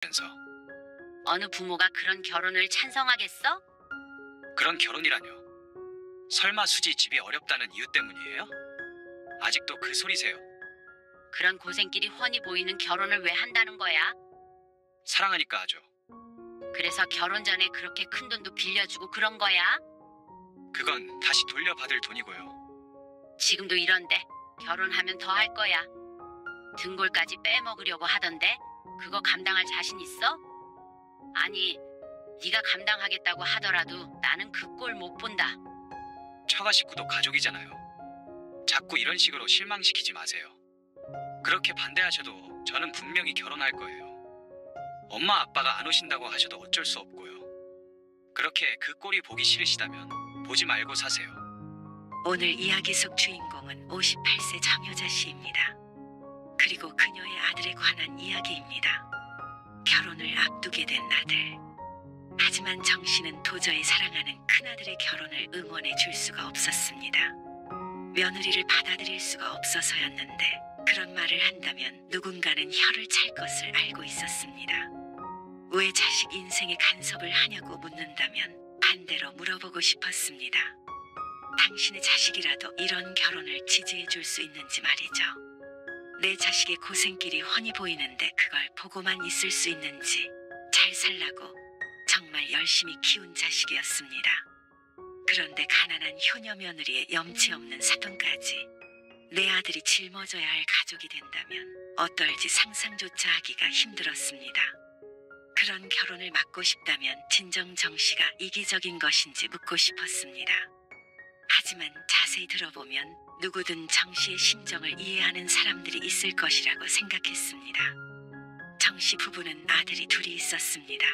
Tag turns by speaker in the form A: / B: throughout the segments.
A: 면서
B: 어느 부모가 그런 결혼을 찬성하겠어?
A: 그런 결혼이라뇨. 설마 수지 집이 어렵다는 이유 때문이에요? 아직도 그 소리세요.
B: 그런 고생길이 훤히 보이는 결혼을 왜 한다는 거야?
A: 사랑하니까 하죠.
B: 그래서 결혼 전에 그렇게 큰 돈도 빌려주고 그런 거야?
A: 그건 다시 돌려받을 돈이고요.
B: 지금도 이런데 결혼하면 더 할 거야. 등골까지 빼먹으려고 하던데 그거 감당할 자신 있어? 아니, 네가 감당하겠다고 하더라도 나는 그 꼴 못 본다.
A: 처가 식구도 가족이잖아요. 자꾸 이런 식으로 실망시키지 마세요. 그렇게 반대하셔도 저는 분명히 결혼할 거예요. 엄마 아빠가 안 오신다고 하셔도 어쩔 수 없고요. 그렇게 그 꼴이 보기 싫으시다면 보지 말고 사세요.
C: 오늘 이야기 속 주인공은 58세 정여자 씨입니다. 그리고 그녀의 아들에 관한 이야기입니다. 결혼을 앞두게 된 아들. 하지만 정 씨는 도저히 사랑하는 큰아들의 결혼을 응원해 줄 수가 없었습니다. 며느리를 받아들일 수가 없어서였는데 그런 말을 한다면 누군가는 혀를 찰 것을 알고 있었습니다. 왜 자식 인생에 간섭을 하냐고 묻는다면 반대로 물어보고 싶었습니다. 당신의 자식이라도 이런 결혼을 지지해 줄 수 있는지 말이죠. 내 자식의 고생길이 훤히 보이는데 그걸 보고만 있을 수 있는지. 잘 살라고 정말 열심히 키운 자식이었습니다. 그런데 가난한 효녀 며느리의 염치 없는 사돈까지. 내 아들이 짊어져야 할 가족이 된다면 어떨지 상상조차 하기가 힘들었습니다. 그런 결혼을 막고 싶다면 진정 정 씨가 이기적인 것인지 묻고 싶었습니다. 하지만 자세히 들어보면 누구든 정 씨의 심정을 이해하는 사람들이 있을 것이라고 생각했습니다. 정 씨 부부는 아들이 둘이 있었습니다.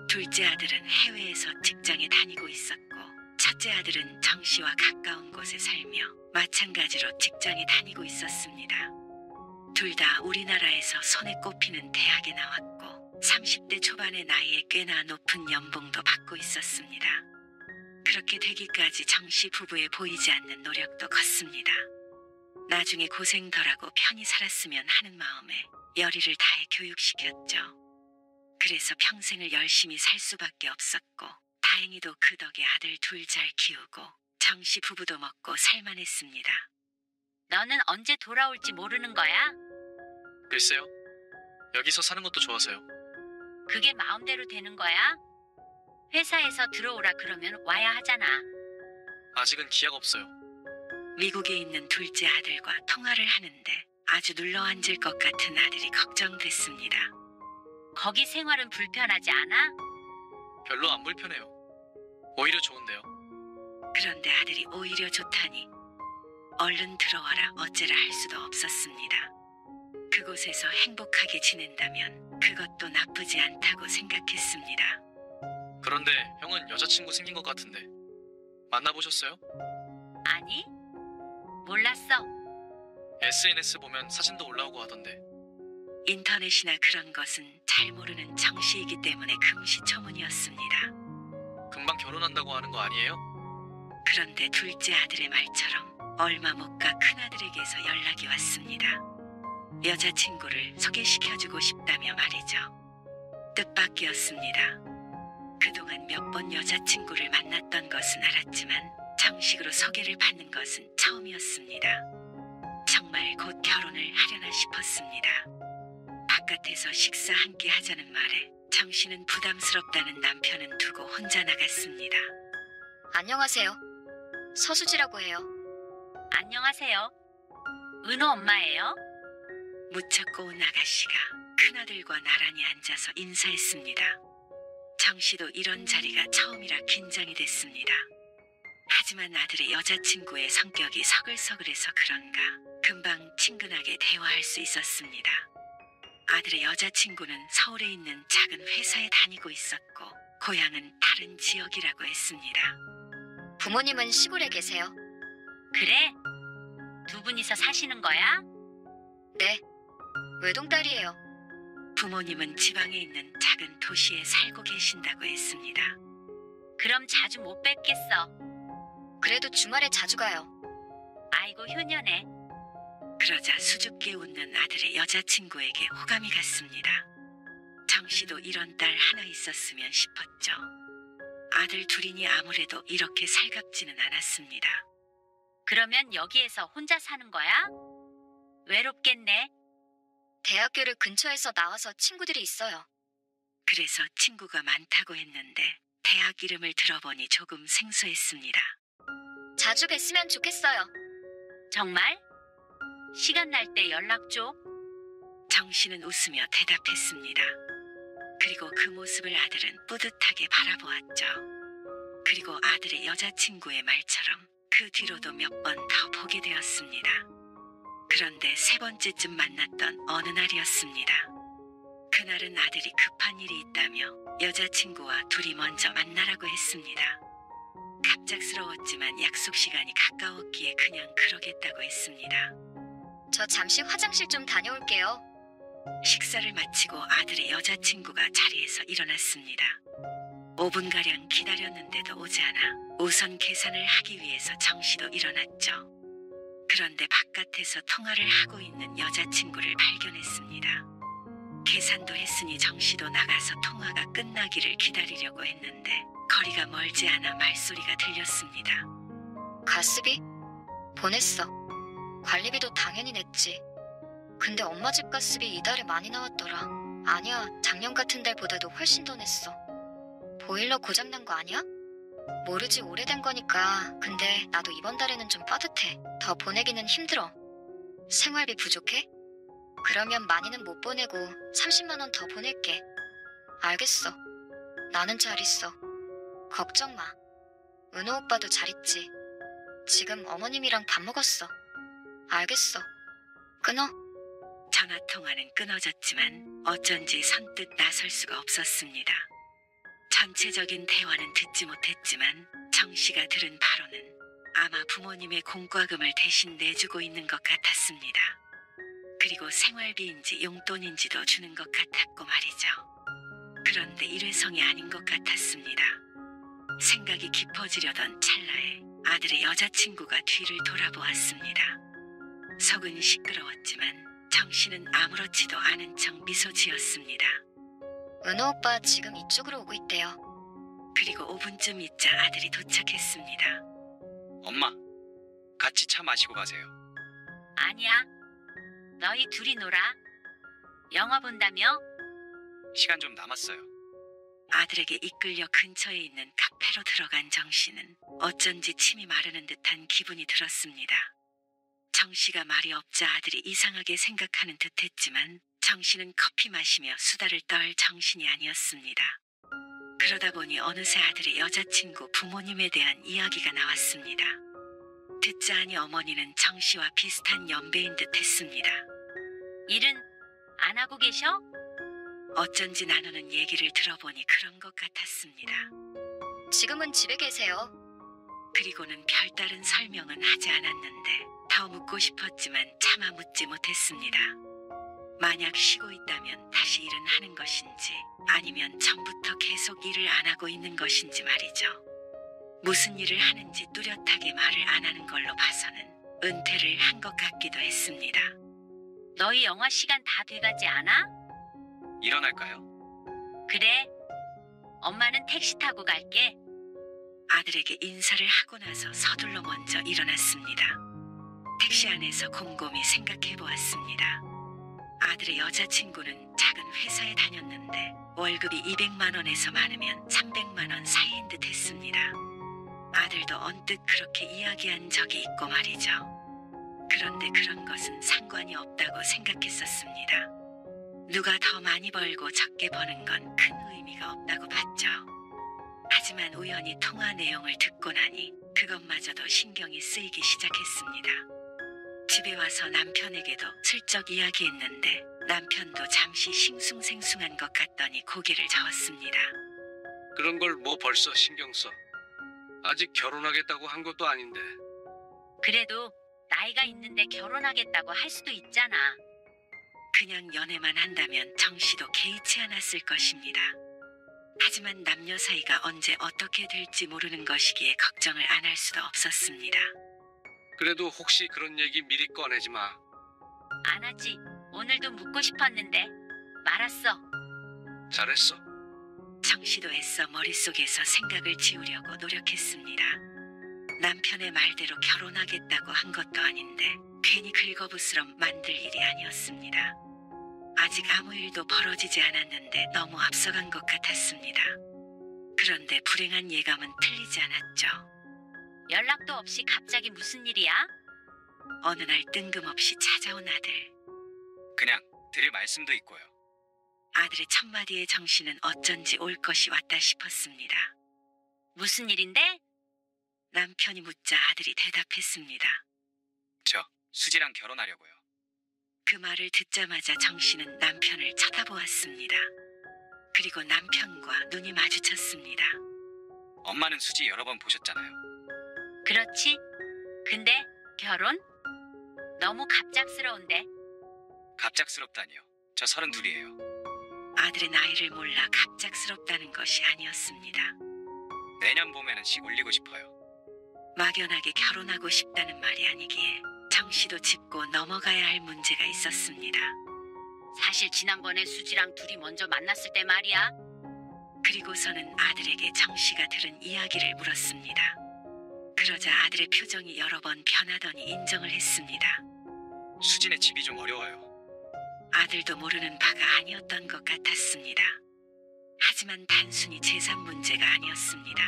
C: 둘째 아들은 해외에서 직장에 다니고 있었고 첫째 아들은 정 씨와 가까운 곳에 살며 마찬가지로 직장에 다니고 있었습니다. 둘 다 우리나라에서 손에 꼽히는 대학에 나왔고 30대 초반의 나이에 꽤나 높은 연봉도 받고 있었습니다. 그렇게 되기까지 정 씨 부부의 보이지 않는 노력도 컸습니다. 나중에 고생 덜하고 편히 살았으면 하는 마음에 열의를 다해 교육시켰죠. 그래서 평생을 열심히 살 수밖에 없었고 다행히도 그 덕에 아들 둘 잘 키우고 정 씨 부부도 먹고 살만했습니다.
B: 너는 언제 돌아올지 모르는 거야?
A: 글쎄요. 여기서 사는 것도 좋아서요.
B: 그게 마음대로 되는 거야? 회사에서 들어오라 그러면 와야 하잖아.
A: 아직은 기약 없어요.
C: 미국에 있는 둘째 아들과 통화를 하는데 아주 눌러앉을 것 같은 아들이 걱정됐습니다.
B: 거기 생활은 불편하지 않아?
A: 별로 안 불편해요. 오히려 좋은데요.
C: 그런데 아들이 오히려 좋다니 얼른 들어와라 어째라 할 수도 없었습니다. 그곳에서 행복하게 지낸다면 그것도 나쁘지 않다고 생각했습니다.
A: 그런데 형은 여자친구 생긴 것 같은데 만나보셨어요?
B: 아니, 몰랐어.
A: SNS 보면 사진도 올라오고 하던데.
C: 인터넷이나 그런 것은 잘 모르는 정 씨이기 때문에 금시초문이었습니다.
A: 금방 결혼한다고 하는 거 아니에요?
C: 그런데 둘째 아들의 말처럼 얼마 못 가 큰아들에게서 연락이 왔습니다. 여자친구를 소개시켜주고 싶다며 말이죠. 뜻밖이었습니다. 그동안 몇 번 여자친구를 만났던 것은 알았지만 정식으로 소개를 받는 것은 처음이었습니다. 정말 곧 결혼을 하려나 싶었습니다. 바깥에서 식사 함께 하자는 말에 정 씨는 부담스럽다는 남편은 두고 혼자 나갔습니다.
D: 안녕하세요. 서수지라고 해요.
B: 안녕하세요. 은호 엄마예요?
C: 무척 고운 아가씨가 큰아들과 나란히 앉아서 인사했습니다. 정 씨도 이런 자리가 처음이라 긴장이 됐습니다. 하지만 아들의 여자친구의 성격이 서글서글해서 그런가 금방 친근하게 대화할 수 있었습니다. 아들의 여자친구는 서울에 있는 작은 회사에 다니고 있었고 고향은 다른 지역이라고 했습니다.
D: 부모님은 시골에 계세요.
B: 그래? 두 분이서 사시는 거야?
D: 네. 외동딸이에요.
C: 부모님은 지방에 있는 작은 도시에 살고 계신다고 했습니다.
B: 그럼 자주 못 뵙겠어.
D: 그래도 주말에 자주 가요.
B: 아이고 효녀네.
C: 그러자 수줍게 웃는 아들의 여자친구에게 호감이 갔습니다. 정 씨도 이런 딸 하나 있었으면 싶었죠. 아들 둘이니 아무래도 이렇게 살갑지는 않았습니다.
B: 그러면 여기에서 혼자 사는 거야? 외롭겠네.
D: 대학교를 근처에서 나와서 친구들이 있어요.
C: 그래서 친구가 많다고 했는데 대학 이름을 들어보니 조금 생소했습니다.
D: 자주 뵀으면 좋겠어요.
B: 정말? 시간 날 때 연락 줘.
C: 정 씨는 웃으며 대답했습니다. 그리고 그 모습을 아들은 뿌듯하게 바라보았죠. 그리고 아들의 여자친구의 말처럼 그 뒤로도 몇 번 더 보게 되었습니다. 그런데 세 번째쯤 만났던 어느 날이었습니다. 그날은 아들이 급한 일이 있다며 여자친구와 둘이 먼저 만나라고 했습니다. 갑작스러웠지만 약속 시간이 가까웠기에 그냥 그러겠다고 했습니다.
D: 저 잠시 화장실 좀 다녀올게요.
C: 식사를 마치고 아들의 여자친구가 자리에서 일어났습니다. 5분가량 기다렸는데도 오지 않아 우선 계산을 하기 위해서 정 씨도 일어났죠. 그런데 바깥에서 통화를 하고 있는 여자친구를 발견했습니다. 계산도 했으니 정 씨도 나가서 통화가 끝나기를 기다리려고 했는데 거리가 멀지 않아 말소리가 들렸습니다.
D: 가스비? 보냈어. 관리비도 당연히 냈지. 근데 엄마 집 가스비 이달에 많이 나왔더라. 아니야, 작년 같은 달보다도 훨씬 더 냈어. 보일러 고장난 거 아니야? 모르지, 오래된 거니까. 근데 나도 이번 달에는 좀 빠듯해. 더 보내기는 힘들어. 생활비 부족해? 그러면 많이는 못 보내고 30만 원 더 보낼게. 알겠어. 나는 잘 있어. 걱정 마. 은호 오빠도 잘 있지. 지금 어머님이랑 밥 먹었어. 알겠어. 끊어.
C: 전화통화는 끊어졌지만 어쩐지 선뜻 나설 수가 없었습니다. 전체적인 대화는 듣지 못했지만 정 씨가 들은 바로는 아마 부모님의 공과금을 대신 내주고 있는 것 같았습니다. 그리고 생활비인지 용돈인지도 주는 것 같았고 말이죠. 그런데 일회성이 아닌 것 같았습니다. 생각이 깊어지려던 찰나에 아들의 여자친구가 뒤를 돌아보았습니다. 속은 시끄러웠지만 정 씨는 아무렇지도 않은 척 미소 지었습니다.
D: 은호 오빠 지금 이쪽으로 오고 있대요.
C: 그리고 5분쯤 있자 아들이 도착했습니다.
A: 엄마, 같이 차 마시고 가세요.
B: 아니야. 너희 둘이 놀아. 영화 본다며?
A: 시간 좀 남았어요.
C: 아들에게 이끌려 근처에 있는 카페로 들어간 정 씨는 어쩐지 침이 마르는 듯한 기분이 들었습니다. 정 씨가 말이 없자 아들이 이상하게 생각하는 듯했지만 정 씨는 커피 마시며 수다를 떨 정신이 아니었습니다. 그러다 보니 어느새 아들의 여자친구 부모님에 대한 이야기가 나왔습니다. 듣자 하니 어머니는 정 씨와 비슷한 연배인 듯 했습니다.
B: 일은 안 하고 계셔?
C: 어쩐지 나누는 얘기를 들어보니 그런 것 같았습니다.
D: 지금은 집에 계세요.
C: 그리고는 별다른 설명은 하지 않았는데 더 묻고 싶었지만 차마 묻지 못했습니다. 만약 쉬고 있다면 다시 일은 하는 것인지 아니면 전부터 계속 일을 안 하고 있는 것인지 말이죠. 무슨 일을 하는지 뚜렷하게 말을 안 하는 걸로 봐서는 은퇴를 한 것 같기도 했습니다.
B: 너희 영화 시간 다 돼가지 않아?
A: 일어날까요?
B: 그래. 엄마는 택시 타고 갈게.
C: 아들에게 인사를 하고 나서 서둘러 먼저 일어났습니다. 택시 안에서 곰곰이 생각해 보았습니다. 아들의 여자친구는 작은 회사에 다녔는데 월급이 200만 원에서 많으면 300만 원 사이인 듯 했습니다. 아들도 언뜻 그렇게 이야기한 적이 있고 말이죠. 그런데 그런 것은 상관이 없다고 생각했었습니다. 누가 더 많이 벌고 적게 버는 건 큰 의미가 없다고 봤죠. 하지만 우연히 통화 내용을 듣고 나니 그것마저도 신경이 쓰이기 시작했습니다. 집에 와서 남편에게도 슬쩍 이야기했는데 남편도 잠시 싱숭생숭한 것 같더니 고개를 저었습니다.
E: 그런 걸 뭐 벌써 신경 써. 아직 결혼하겠다고 한 것도 아닌데.
B: 그래도 나이가 있는데 결혼하겠다고 할 수도 있잖아.
C: 그냥 연애만 한다면 정 씨도 개의치 않았을 것입니다. 하지만 남녀 사이가 언제 어떻게 될지 모르는 것이기에 걱정을 안 할 수도 없었습니다.
E: 그래도 혹시 그런 얘기 미리 꺼내지 마.
B: 안 하지. 오늘도 묻고 싶었는데 말았어.
E: 잘했어.
C: 정 씨도 애써 머릿속에서 생각을 지우려고 노력했습니다. 남편의 말대로 결혼하겠다고 한 것도 아닌데 괜히 긁어부스럼 만들 일이 아니었습니다. 아직 아무 일도 벌어지지 않았는데 너무 앞서간 것 같았습니다. 그런데 불행한 예감은 틀리지 않았죠.
B: 연락도 없이 갑자기 무슨 일이야?
C: 어느 날 뜬금없이 찾아온 아들.
A: 그냥 드릴 말씀도 있고요.
C: 아들의 첫마디의 정신은 어쩐지 올 것이 왔다 싶었습니다.
B: 무슨 일인데?
C: 남편이 묻자 아들이 대답했습니다.
A: 저 수지랑 결혼하려고요.
C: 그 말을 듣자마자 정 씨는 남편을 쳐다보았습니다. 그리고 남편과 눈이 마주쳤습니다.
A: 엄마는 수지 여러 번 보셨잖아요.
B: 그렇지. 근데 결혼? 너무 갑작스러운데.
A: 갑작스럽다니요. 저 32이에요.
C: 아들의 나이를 몰라 갑작스럽다는 것이 아니었습니다.
A: 내년 봄에는 식 올리고 싶어요.
C: 막연하게 결혼하고 싶다는 말이 아니기에 정 씨도 짚고 넘어가야 할 문제가 있었습니다.
B: 사실 지난번에 수지랑 둘이 먼저 만났을 때 말이야.
C: 그리고서는 아들에게 정 씨가 들은 이야기를 물었습니다. 그러자 아들의 표정이 여러 번 변하더니 인정을 했습니다.
A: 수진의 집이 좀 어려워요.
C: 아들도 모르는 바가 아니었던 것 같았습니다. 하지만 단순히 재산 문제가 아니었습니다.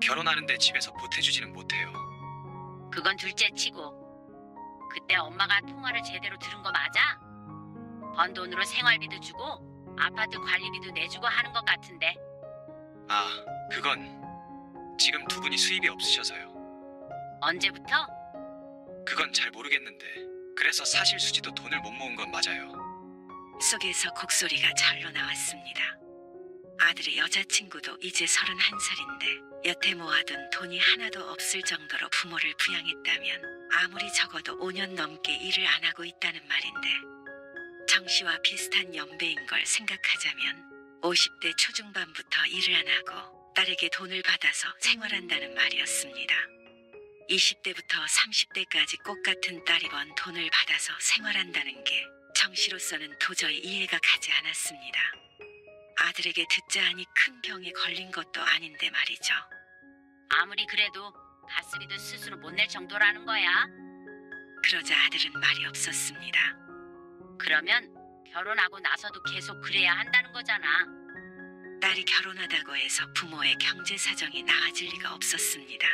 A: 결혼하는데 집에서 보태주지는 못해요.
B: 그건 둘째 치고. 그때 엄마가 통화를 제대로 들은 거 맞아? 번 돈으로 생활비도 주고 아파트 관리비도 내주고 하는 것 같은데.
A: 아, 그건 지금 두 분이 수입이 없으셔서요.
B: 언제부터?
A: 그건 잘 모르겠는데 그래서 사실 수지도 돈을 못 모은 건 맞아요.
C: 속에서 곡소리가 절로 나왔습니다. 아들의 여자친구도 이제 31살인데 여태 모아둔 돈이 하나도 없을 정도로 부모를 부양했다면 아무리 적어도 5년 넘게 일을 안 하고 있다는 말인데 정 씨와 비슷한 연배인 걸 생각하자면 50대 초중반부터 일을 안 하고 딸에게 돈을 받아서 생활한다는 말이었습니다. 20대부터 30대까지 꼭 같은 딸이 번 돈을 받아서 생활한다는 게 정 씨로서는 도저히 이해가 가지 않았습니다. 아들에게 듣자 하니 큰 병에 걸린 것도 아닌데 말이죠.
B: 아무리 그래도 가스비도 스스로 못 낼 정도라는 거야.
C: 그러자 아들은 말이 없었습니다.
B: 그러면 결혼하고 나서도 계속 그래야 한다는 거잖아.
C: 딸이 결혼하다고 해서 부모의 경제 사정이 나아질 리가 없었습니다.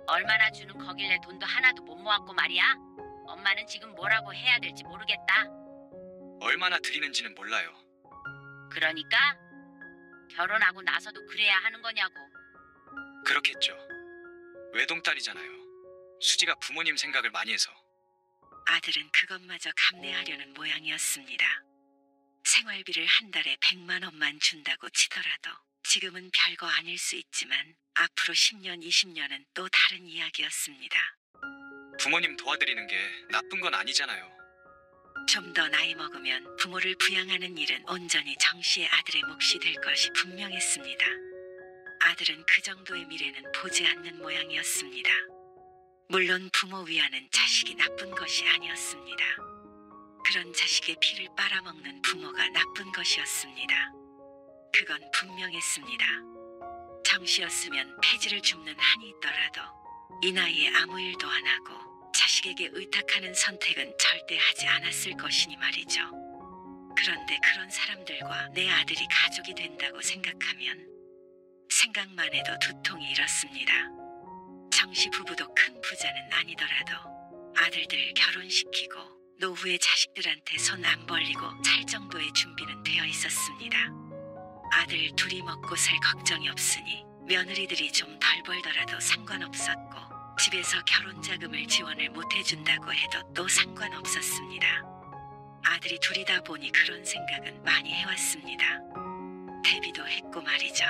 B: 얼마나 주는 거길래 돈도 하나도 못 모았고 말이야. 엄마는 지금 뭐라고 해야 될지 모르겠다.
A: 얼마나 드리는지는 몰라요.
B: 그러니까 결혼하고 나서도 그래야 하는 거냐고.
A: 그렇겠죠. 외동딸이잖아요. 수지가 부모님 생각을 많이 해서.
C: 아들은 그것마저 감내하려는 모양이었습니다. 생활비를 한 달에 100만 원만 준다고 치더라도 지금은 별거 아닐 수 있지만 앞으로 10년, 20년은 또 다른 이야기였습니다.
A: 부모님 도와드리는 게 나쁜 건 아니잖아요.
C: 좀 더 나이 먹으면 부모를 부양하는 일은 온전히 정 씨의 아들의 몫이 될 것이 분명했습니다. 아들은 그 정도의 미래는 보지 않는 모양이었습니다. 물론 부모 위하는 자식이 나쁜 것이 아니었습니다. 그런 자식의 피를 빨아먹는 부모가 나쁜 것이었습니다. 그건 분명했습니다. 정 씨였으면 폐지를 줍는 한이 있더라도 이 나이에 아무 일도 안 하고 자식에게 의탁하는 선택은 절대 하지 않았을 것이니 말이죠. 그런데 그런 사람들과 내 아들이 가족이 된다고 생각하면 생각만 해도 두통이 일었습니다. 정 씨 부부도 큰 부자는 아니더라도 아들들 결혼시키고 노후에 자식들한테 손 안 벌리고 살 정도의 준비는 되어 있었습니다. 아들 둘이 먹고 살 걱정이 없으니 며느리들이 좀 덜 벌더라도 상관없었고 집에서 결혼 자금을 지원을 못 해준다고 해도 또 상관없었습니다. 아들이 둘이다 보니 그런 생각은 많이 해왔습니다. 대비도 했고 말이죠.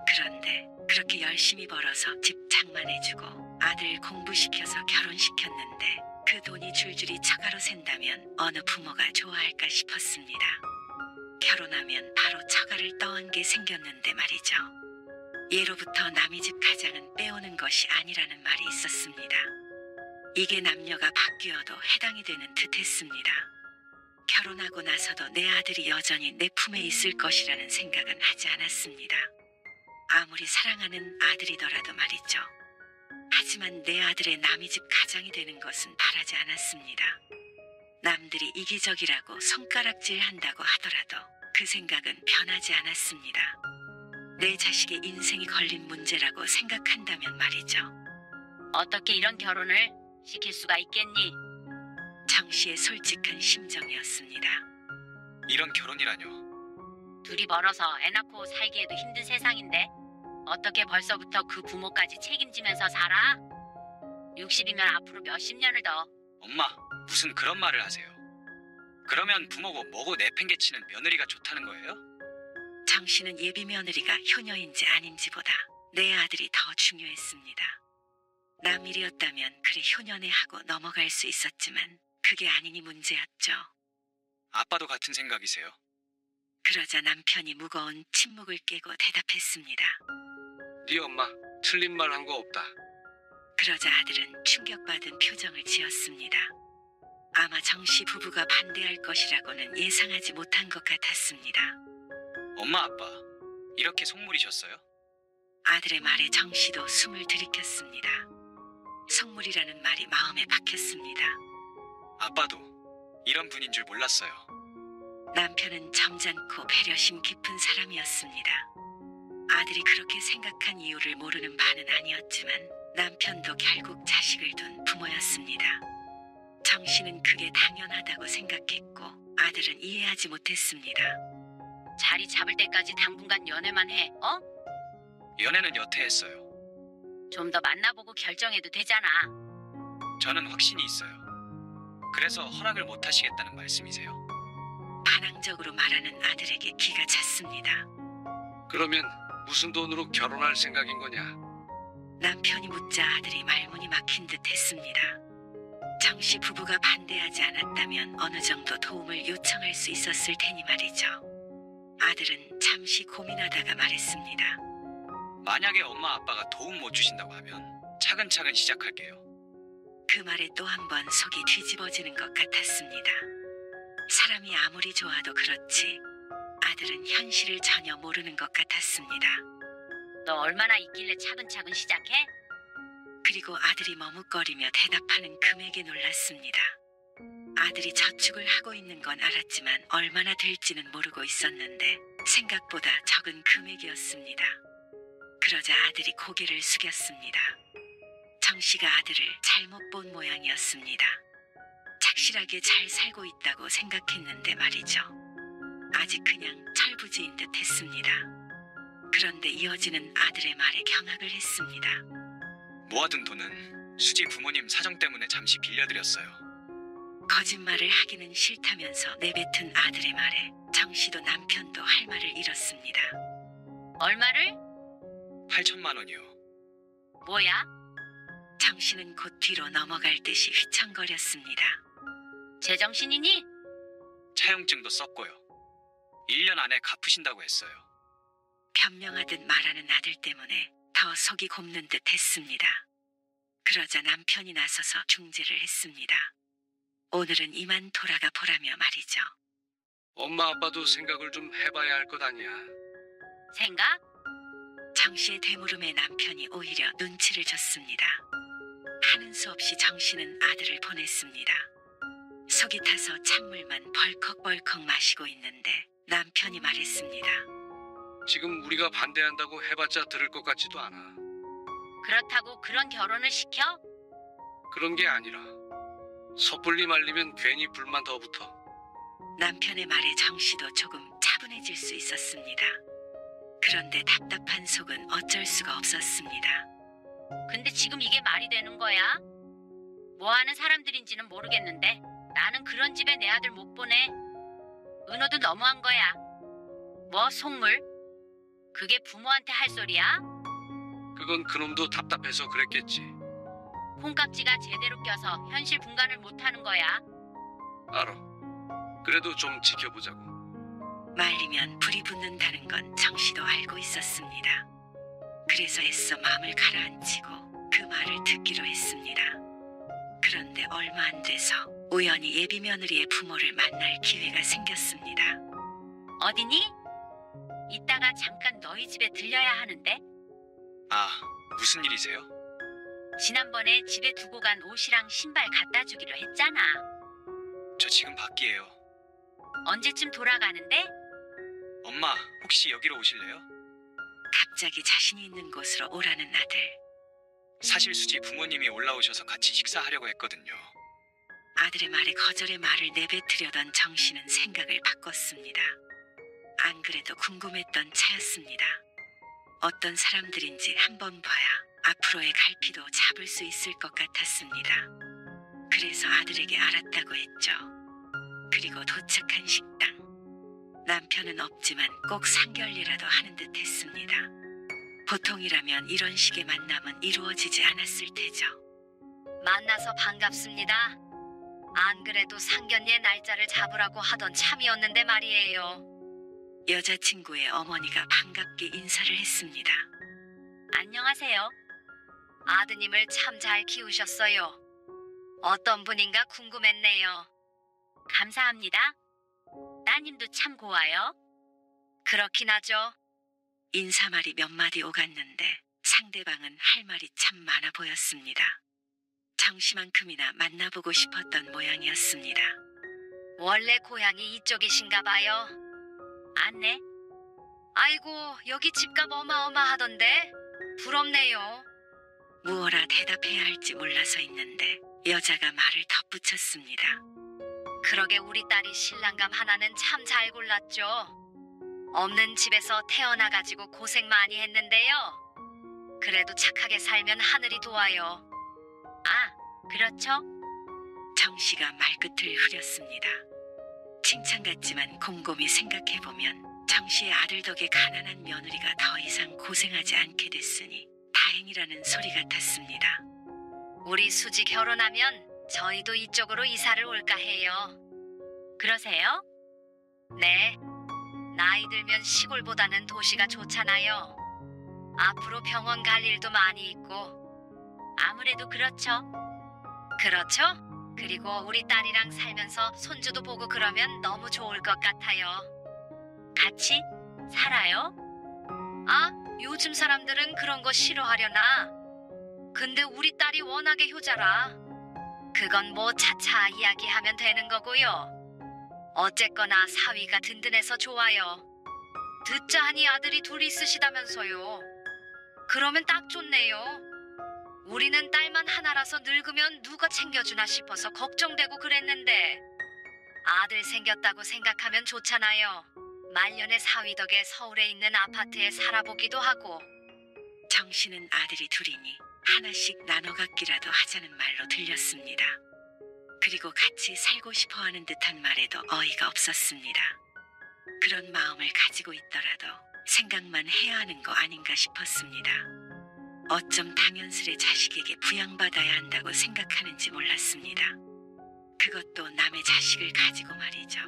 C: 그런데 그렇게 열심히 벌어서 집 장만해주고 아들 공부시켜서 결혼시켰는데 그 돈이 줄줄이 처가로 샌다면 어느 부모가 좋아할까 싶었습니다. 결혼하면 바로 처가를 떠한 게 생겼는데 말이죠. 예로부터 남의 집 가장은 빼오는 것이 아니라는 말이 있었습니다. 이게 남녀가 바뀌어도 해당이 되는 듯 했습니다. 결혼하고 나서도 내 아들이 여전히 내 품에 있을 것이라는 생각은 하지 않았습니다. 아무리 사랑하는 아들이더라도 말이죠. 하지만 내 아들의 남의 집 가장이 되는 것은 바라지 않았습니다. 남들이 이기적이라고 손가락질 한다고 하더라도 그 생각은 변하지 않았습니다. 내 자식의 인생이 걸린 문제라고 생각한다면 말이죠.
B: 어떻게 이런 결혼을 시킬 수가 있겠니?
C: 정 씨의 솔직한 심정이었습니다.
A: 이런 결혼이라뇨.
B: 둘이 멀어서 애 낳고 살기에도 힘든 세상인데 어떻게 벌써부터 그 부모까지 책임지면서 살아? 60이면 앞으로 몇십 년을 더.
A: 엄마, 무슨 그런 말을 하세요? 그러면 부모고 뭐고 내팽개치는 며느리가 좋다는 거예요?
C: 정 씨는 예비 며느리가 효녀인지 아닌지보다 내 아들이 더 중요했습니다. 남 일이었다면 그래 효녀네 하고 넘어갈 수 있었지만 그게 아니니 문제였죠.
A: 아빠도 같은 생각이세요?
C: 그러자 남편이 무거운 침묵을 깨고 대답했습니다.
E: 네 엄마 틀린 말 한 거 없다.
C: 그러자 아들은 충격받은 표정을 지었습니다. 아마 정 씨 부부가 반대할 것이라고는 예상하지 못한 것 같았습니다.
A: 엄마, 아빠, 이렇게 속물이셨어요?
C: 아들의 말에 정 씨도 숨을 들이켰습니다. 속물이라는 말이 마음에 박혔습니다.
A: 아빠도 이런 분인 줄 몰랐어요.
C: 남편은 점잖고 배려심 깊은 사람이었습니다. 아들이 그렇게 생각한 이유를 모르는 바는 아니었지만 남편도 결국 자식을 둔 부모였습니다. 정 씨는 그게 당연하다고 생각했고 아들은 이해하지 못했습니다.
B: 자리 잡을 때까지 당분간 연애만 해, 어?
A: 연애는 여태 했어요.
B: 좀 더 만나보고 결정해도 되잖아.
A: 저는 확신이 있어요. 그래서 허락을 못 하시겠다는 말씀이세요?
C: 반항적으로 말하는 아들에게 기가 찼습니다.
E: 그러면 무슨 돈으로 결혼할 생각인 거냐?
C: 남편이 묻자 아들이 말문이 막힌 듯 했습니다. 정 씨 부부가 반대하지 않았다면 어느 정도 도움을 요청할 수 있었을 테니 말이죠. 아들은 잠시 고민하다가 말했습니다.
A: 만약에 엄마, 아빠가 도움 못 주신다고 하면 차근차근 시작할게요.
C: 그 말에 또 한 번 속이 뒤집어지는 것 같았습니다. 사람이 아무리 좋아도 그렇지 아들은 현실을 전혀 모르는 것 같았습니다.
B: 너 얼마나 있길래 차근차근 시작해?
C: 그리고 아들이 머뭇거리며 대답하는 금액에 놀랐습니다. 아들이 저축을 하고 있는 건 알았지만 얼마나 될지는 모르고 있었는데 생각보다 적은 금액이었습니다. 그러자 아들이 고개를 숙였습니다. 정 씨가 아들을 잘못 본 모양이었습니다. 착실하게 잘 살고 있다고 생각했는데 말이죠. 아직 그냥 철부지인 듯 했습니다. 그런데 이어지는 아들의 말에 경악을 했습니다.
A: 모아둔 돈은 수지 부모님 사정 때문에 잠시 빌려드렸어요.
C: 거짓말을 하기는 싫다면서 내뱉은 아들의 말에 정 씨도 남편도 할 말을 잃었습니다.
B: 얼마를?
A: 8천만 원이요.
B: 뭐야?
C: 정 씨는 곧 뒤로 넘어갈 듯이 휘청거렸습니다.
B: 제정신이니?
A: 차용증도 썼고요. 1년 안에 갚으신다고 했어요.
C: 변명하듯 말하는 아들 때문에 더 속이 곱는 듯 했습니다. 그러자 남편이 나서서 중재를 했습니다. 오늘은 이만 돌아가 보라며 말이죠.
E: 엄마 아빠도 생각을 좀 해봐야 할 것 아니야.
B: 생각?
C: 정 씨의 되물음에 남편이 오히려 눈치를 줬습니다. 하는 수 없이 정 씨는 아들을 보냈습니다. 속이 타서 찬물만 벌컥벌컥 마시고 있는데 남편이 말했습니다.
E: 지금 우리가 반대한다고 해봤자 들을 것 같지도 않아.
B: 그렇다고 그런 결혼을 시켜?
E: 그런 게 아니라 섣불리 말리면 괜히 불만 더 붙어.
C: 남편의 말에 정 씨도 조금 차분해질 수 있었습니다. 그런데 답답한 속은 어쩔 수가 없었습니다.
B: 근데 지금 이게 말이 되는 거야? 뭐 하는 사람들인지는 모르겠는데 나는 그런 집에 내 아들 못 보내. 은호도 너무한 거야. 뭐 속물? 그게 부모한테 할 소리야?
E: 그건 그놈도 답답해서 그랬겠지.
B: 콩깍지가 제대로 껴서 현실 분간을 못하는 거야.
E: 알아. 그래도 좀 지켜보자고.
C: 말리면 불이 붙는다는 건 정 씨도 알고 있었습니다. 그래서 애써 마음을 가라앉히고 그 말을 듣기로 했습니다. 그런데 얼마 안 돼서 우연히 예비 며느리의 부모를 만날 기회가 생겼습니다.
B: 어디니? 이따가 잠깐 너희 집에 들려야 하는데.
A: 아, 무슨 일이세요?
B: 지난번에 집에 두고 간 옷이랑 신발 갖다 주기로 했잖아.
A: 저 지금 밖이에요.
B: 언제쯤 돌아가는데?
A: 엄마, 혹시 여기로 오실래요?
C: 갑자기 자신이 있는 곳으로 오라는 아들.
A: 사실 수지 부모님이 올라오셔서 같이 식사하려고 했거든요.
C: 아들의 말에 거절의 말을 내뱉으려던 정씨는 생각을 바꿨습니다. 안 그래도 궁금했던 차였습니다. 어떤 사람들인지 한번 봐야 앞으로의 갈피도 잡을 수 있을 것 같았습니다. 그래서 아들에게 알았다고 했죠. 그리고 도착한 식당. 남편은 없지만 꼭 상견례라도 하는 듯 했습니다. 보통이라면 이런 식의 만남은 이루어지지 않았을 테죠.
D: 만나서 반갑습니다. 안 그래도 상견례 날짜를 잡으라고 하던 참이었는데 말이에요.
C: 여자친구의 어머니가 반갑게 인사를 했습니다.
B: 안녕하세요.
D: 아드님을 참 잘 키우셨어요. 어떤 분인가 궁금했네요.
B: 감사합니다. 따님도 참 고와요.
D: 그렇긴 하죠.
C: 인사말이 몇 마디 오갔는데 상대방은 할 말이 참 많아 보였습니다. 정씨만큼이나 만나보고 싶었던 모양이었습니다.
D: 원래 고향이 이쪽이신가 봐요.
B: 안내?
D: 아이고, 여기 집값 어마어마하던데. 부럽네요.
C: 무어라 대답해야 할지 몰라서 있는데 여자가 말을 덧붙였습니다.
D: 그러게 우리 딸이 신랑감 하나는 참 잘 골랐죠. 없는 집에서 태어나가지고 고생 많이 했는데요. 그래도 착하게 살면 하늘이 도와요.
B: 아, 그렇죠?
C: 정씨가 말끝을 흐렸습니다. 칭찬 같지만 곰곰이 생각해보면 정씨의 아들 덕에 가난한 며느리가 더 이상 고생하지 않게 됐으니 다행이라는 소리 같았습니다.
D: 우리 수지 결혼하면 저희도 이쪽으로 이사를 올까 해요.
B: 그러세요?
D: 네. 나이 들면 시골보다는 도시가 좋잖아요. 앞으로 병원 갈 일도 많이 있고.
B: 아무래도 그렇죠.
D: 그렇죠? 그리고 우리 딸이랑 살면서 손주도 보고 그러면 너무 좋을 것 같아요.
B: 같이 살아요?
D: 아, 요즘 사람들은 그런 거 싫어하려나? 근데 우리 딸이 워낙에 효자라. 그건 뭐 차차 이야기하면 되는 거고요. 어쨌거나 사위가 든든해서 좋아요. 듣자 하니 아들이 둘 있으시다면서요. 그러면 딱 좋네요. 우리는 딸만 하나라서 늙으면 누가 챙겨주나 싶어서 걱정되고 그랬는데 아들 생겼다고 생각하면 좋잖아요. 말년에 사위 덕에 서울에 있는 아파트에 살아보기도 하고.
C: 정씨는 아들이 둘이니 하나씩 나눠 갖기라도 하자는 말로 들렸습니다. 그리고 같이 살고 싶어하는 듯한 말에도 어이가 없었습니다. 그런 마음을 가지고 있더라도 생각만 해야 하는 거 아닌가 싶었습니다. 어쩜 당연스레 자식에게 부양받아야 한다고 생각하는지 몰랐습니다. 그것도 남의 자식을 가지고 말이죠.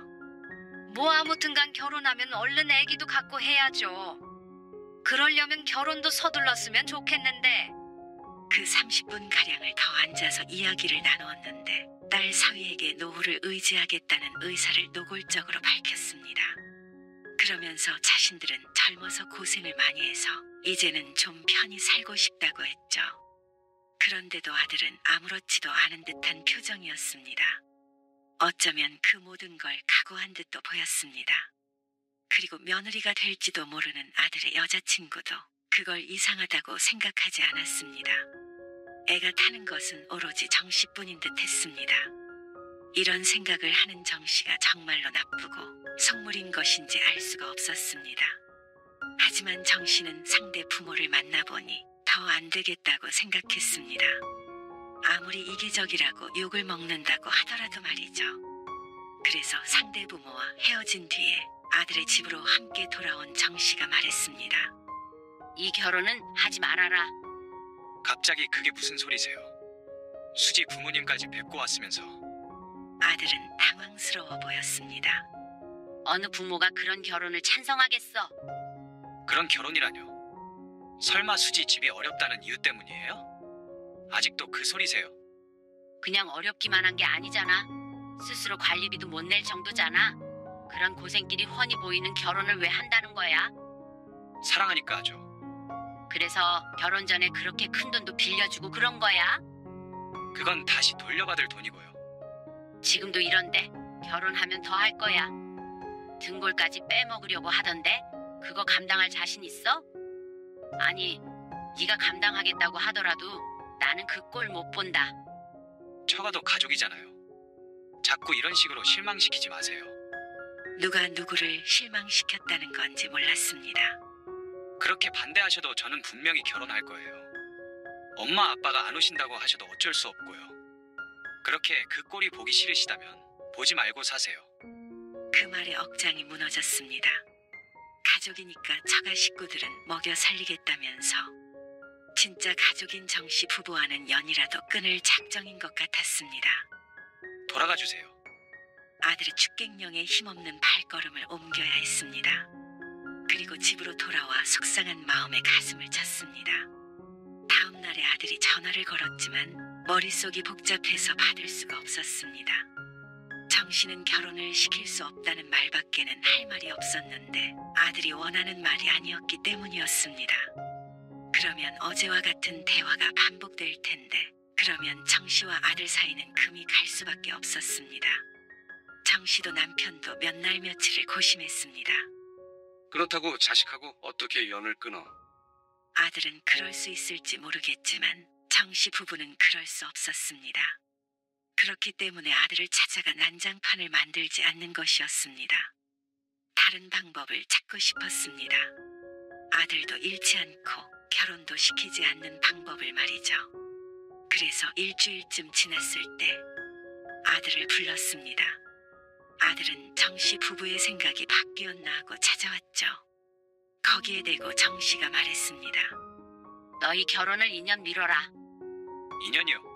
D: 뭐 아무튼간 결혼하면 얼른 애기도 갖고 해야죠. 그러려면 결혼도 서둘렀으면 좋겠는데.
C: 그 30분 가량을 더 앉아서 이야기를 나누었는데 딸 사위에게 노후를 의지하겠다는 의사를 노골적으로 밝혔습니다. 그러면서 자신들은 젊어서 고생을 많이 해서 이제는 좀 편히 살고 싶다고 했죠. 그런데도 아들은 아무렇지도 않은 듯한 표정이었습니다. 어쩌면 그 모든 걸 각오한 듯도 보였습니다. 그리고 며느리가 될지도 모르는 아들의 여자친구도 그걸 이상하다고 생각하지 않았습니다. 애가 타는 것은 오로지 정씨뿐인 듯 했습니다. 이런 생각을 하는 정씨가 정말로 나쁘고 속물인 것인지 알 수가 없었습니다. 하지만 정씨는 상대 부모를 만나보니 더 안 되겠다고 생각했습니다. 아무리 이기적이라고 욕을 먹는다고 하더라도 말이죠. 그래서 상대 부모와 헤어진 뒤에 아들의 집으로 함께 돌아온 정씨가 말했습니다.
B: 이 결혼은 하지 말아라.
A: 갑자기 그게 무슨 소리세요? 수지 부모님까지 뵙고 왔으면서.
C: 아들은 당황스러워 보였습니다.
B: 어느 부모가 그런 결혼을 찬성하겠어?
A: 그런 결혼이라뇨? 설마 수지 집이 어렵다는 이유 때문이에요? 아직도 그 소리세요?
B: 그냥 어렵기만 한 게 아니잖아. 스스로 관리비도 못 낼 정도잖아. 그런 고생길이 훤히 보이는 결혼을 왜 한다는 거야?
A: 사랑하니까 하죠.
B: 그래서 결혼 전에 그렇게 큰 돈도 빌려주고 그런 거야?
A: 그건 다시 돌려받을 돈이고요.
B: 지금도 이런데 결혼하면 더 할 거야. 등골까지 빼먹으려고 하던데 그거 감당할 자신 있어? 아니, 네가 감당하겠다고 하더라도 나는 그 꼴 못 본다.
A: 처가도 가족이잖아요. 자꾸 이런 식으로 실망시키지 마세요.
C: 누가 누구를 실망시켰다는 건지 몰랐습니다.
A: 그렇게 반대하셔도 저는 분명히 결혼할 거예요. 엄마 아빠가 안 오신다고 하셔도 어쩔 수 없고요. 그렇게 그 꼴이 보기 싫으시다면 보지 말고 사세요.
C: 그 말에 억장이 무너졌습니다. 가족이니까 처가 식구들은 먹여 살리겠다면서 진짜 가족인 정씨 부부와는 연이라도 끊을 작정인 것 같았습니다.
A: 돌아가 주세요.
C: 아들의 축객령에 힘없는 발걸음을 옮겨야 했습니다. 그리고 집으로 돌아와 속상한 마음에 가슴을 쳤습니다. 다음 날에 아들이 전화를 걸었지만 머릿속이 복잡해서 받을 수가 없었습니다. 정씨는 결혼을 시킬 수 없다는 말밖에는 할 말이 없었는데 아들이 원하는 말이 아니었기 때문이었습니다. 그러면 어제와 같은 대화가 반복될 텐데 그러면 정씨와 아들 사이는 금이 갈 수밖에 없었습니다. 정씨도 남편도 몇 날 며칠을 고심했습니다.
E: 그렇다고 자식하고 어떻게 연을 끊어?
C: 아들은 그럴 수 있을지 모르겠지만 정씨 부부는 그럴 수 없었습니다. 그렇기 때문에 아들을 찾아가 난장판을 만들지 않는 것이었습니다. 다른 방법을 찾고 싶었습니다. 아들도 잃지 않고 결혼도 시키지 않는 방법을 말이죠. 그래서 일주일쯤 지났을 때 아들을 불렀습니다. 아들은 정씨 부부의 생각이 바뀌었나 하고 찾아왔죠. 거기에 대고 정씨가 말했습니다.
B: 너희 결혼을 2년 미뤄라.
A: 2년이요?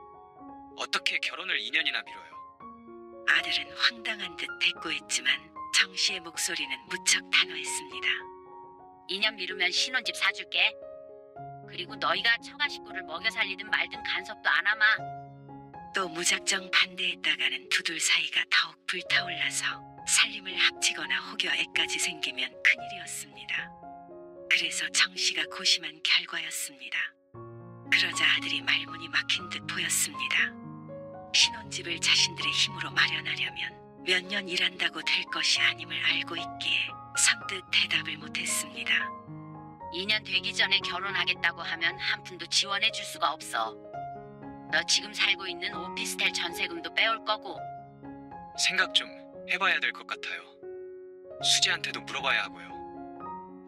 A: 어떻게 결혼을 2년이나 미뤄요?
C: 아들은 황당한 듯 대꾸했지만 정씨의 목소리는 무척 단호했습니다.
B: 2년 미루면 신혼집 사줄게. 그리고 너희가 처가 식구를 먹여 살리든 말든 간섭도 안 하마.
C: 또 무작정 반대했다가는 두들 사이가 더욱 불타올라서 살림을 합치거나 혹여애까지 생기면 큰일이었습니다. 그래서 정씨가 고심한 결과였습니다. 그러자 아들이 말문이 막힌 듯 보였습니다. 신혼집을 자신들의 힘으로 마련하려면 몇 년 일한다고 될 것이 아님을 알고 있기에 선뜻 대답을 못했습니다.
B: 2년 되기 전에 결혼하겠다고 하면 한 푼도 지원해 줄 수가 없어. 너 지금 살고 있는 오피스텔 전세금도 빼올 거고.
A: 생각 좀 해봐야 될 것 같아요. 수지한테도 물어봐야 하고요.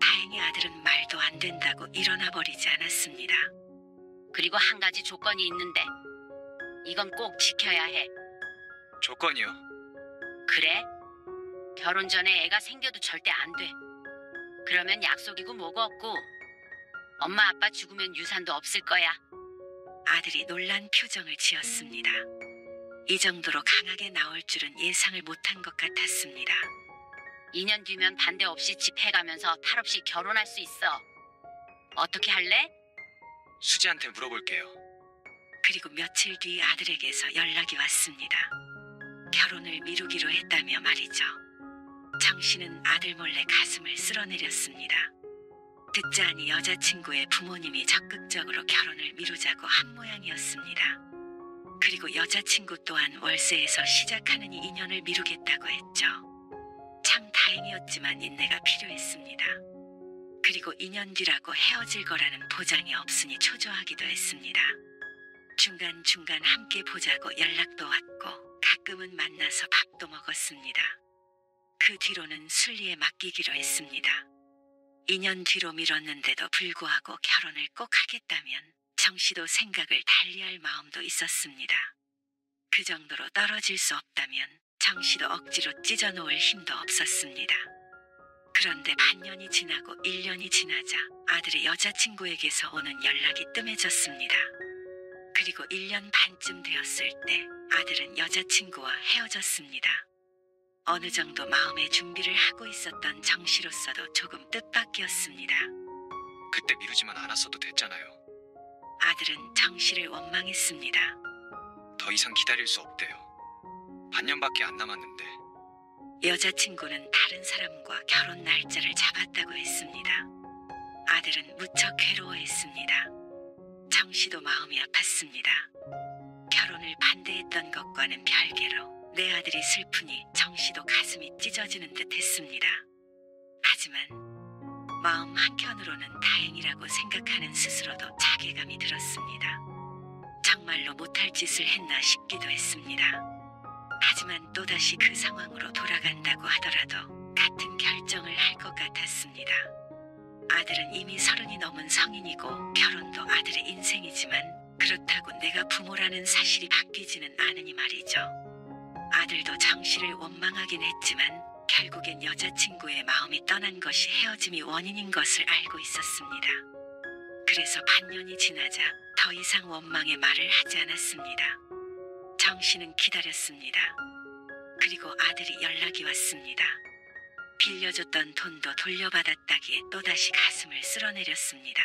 C: 다행히 아들은 말도 안 된다고 일어나 버리지 않았습니다.
B: 그리고 한 가지 조건이 있는데 이건 꼭 지켜야 해.
A: 조건이요?
B: 그래? 결혼 전에 애가 생겨도 절대 안 돼. 그러면 약속이고 뭐고 없고 엄마 아빠 죽으면 유산도 없을 거야.
C: 아들이 놀란 표정을 지었습니다. 이 정도로 강하게 나올 줄은 예상을 못한 것 같았습니다.
B: 2년 뒤면 반대 없이 집 해가면서 탈 없이 결혼할 수 있어. 어떻게 할래?
A: 수지한테 물어볼게요.
C: 그리고 며칠 뒤 아들에게서 연락이 왔습니다. 결혼을 미루기로 했다며 말이죠. 정씨는 아들 몰래 가슴을 쓸어내렸습니다. 듣자하니 여자친구의 부모님이 적극적으로 결혼을 미루자고 한 모양이었습니다. 그리고 여자친구 또한 월세에서 시작하느니 2년을 미루겠다고 했죠. 참 다행이었지만 인내가 필요했습니다. 그리고 2년 뒤라고 헤어질 거라는 보장이 없으니 초조하기도 했습니다. 중간중간 함께 보자고 연락도 왔고 가끔은 만나서 밥도 먹었습니다. 그 뒤로는 순리에 맡기기로 했습니다. 2년 뒤로 미뤘는데도 불구하고 결혼을 꼭 하겠다면 정씨도 생각을 달리할 마음도 있었습니다. 그 정도로 떨어질 수 없다면 정씨도 억지로 찢어놓을 힘도 없었습니다. 그런데 반년이 지나고 1년이 지나자 아들의 여자친구에게서 오는 연락이 뜸해졌습니다. 그리고 1년 반쯤 되었을 때 아들은 여자친구와 헤어졌습니다. 어느 정도 마음의 준비를 하고 있었던 정씨로서도 조금 뜻밖이었습니다.
A: 그때 미루지만 않았어도 됐잖아요.
C: 아들은 정씨를 원망했습니다.
A: 더 이상 기다릴 수 없대요. 반년밖에 안 남았는데.
C: 여자친구는 다른 사람과 결혼 날짜를 잡았다고 했습니다. 아들은 무척 괴로워했습니다. 정 씨도 마음이 아팠습니다. 결혼을 반대했던 것과는 별개로 내 아들이 슬프니 정 씨도 가슴이 찢어지는 듯 했습니다. 하지만 마음 한켠으로는 다행이라고 생각하는 스스로도 자괴감이 들었습니다. 정말로 못할 짓을 했나 싶기도 했습니다. 하지만 또다시 그 상황으로 돌아간다고 하더라도 같은 결정을 할 것 같았습니다. 아들은 이미 30이 넘은 성인이고 결혼도 아들의 인생이지만 그렇다고 내가 부모라는 사실이 바뀌지는 않으니 말이죠. 아들도 정 씨를 원망하긴 했지만 결국엔 여자친구의 마음이 떠난 것이 헤어짐이 원인인 것을 알고 있었습니다. 그래서 반년이 지나자 더 이상 원망의 말을 하지 않았습니다. 정 씨는 기다렸습니다. 그리고 아들이 연락이 왔습니다. 빌려줬던 돈도 돌려받았다기에 또다시 가슴을 쓸어내렸습니다.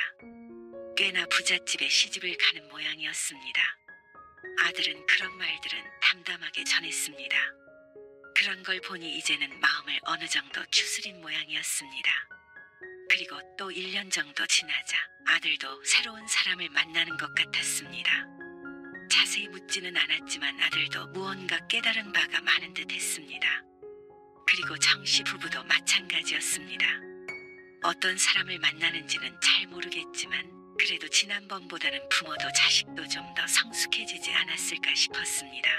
C: 꽤나 부잣집에 시집을 가는 모양이었습니다. 아들은 그런 말들은 담담하게 전했습니다. 그런 걸 보니 이제는 마음을 어느 정도 추스린 모양이었습니다. 그리고 또 1년 정도 지나자 아들도 새로운 사람을 만나는 것 같았습니다. 자세히 묻지는 않았지만 아들도 무언가 깨달은 바가 많은 듯 했습니다. 그리고 정 씨 부부도 마찬가지였습니다. 어떤 사람을 만나는지는 잘 모르겠지만 그래도 지난번보다는 부모도 자식도 좀 더 성숙해지지 않았을까 싶었습니다.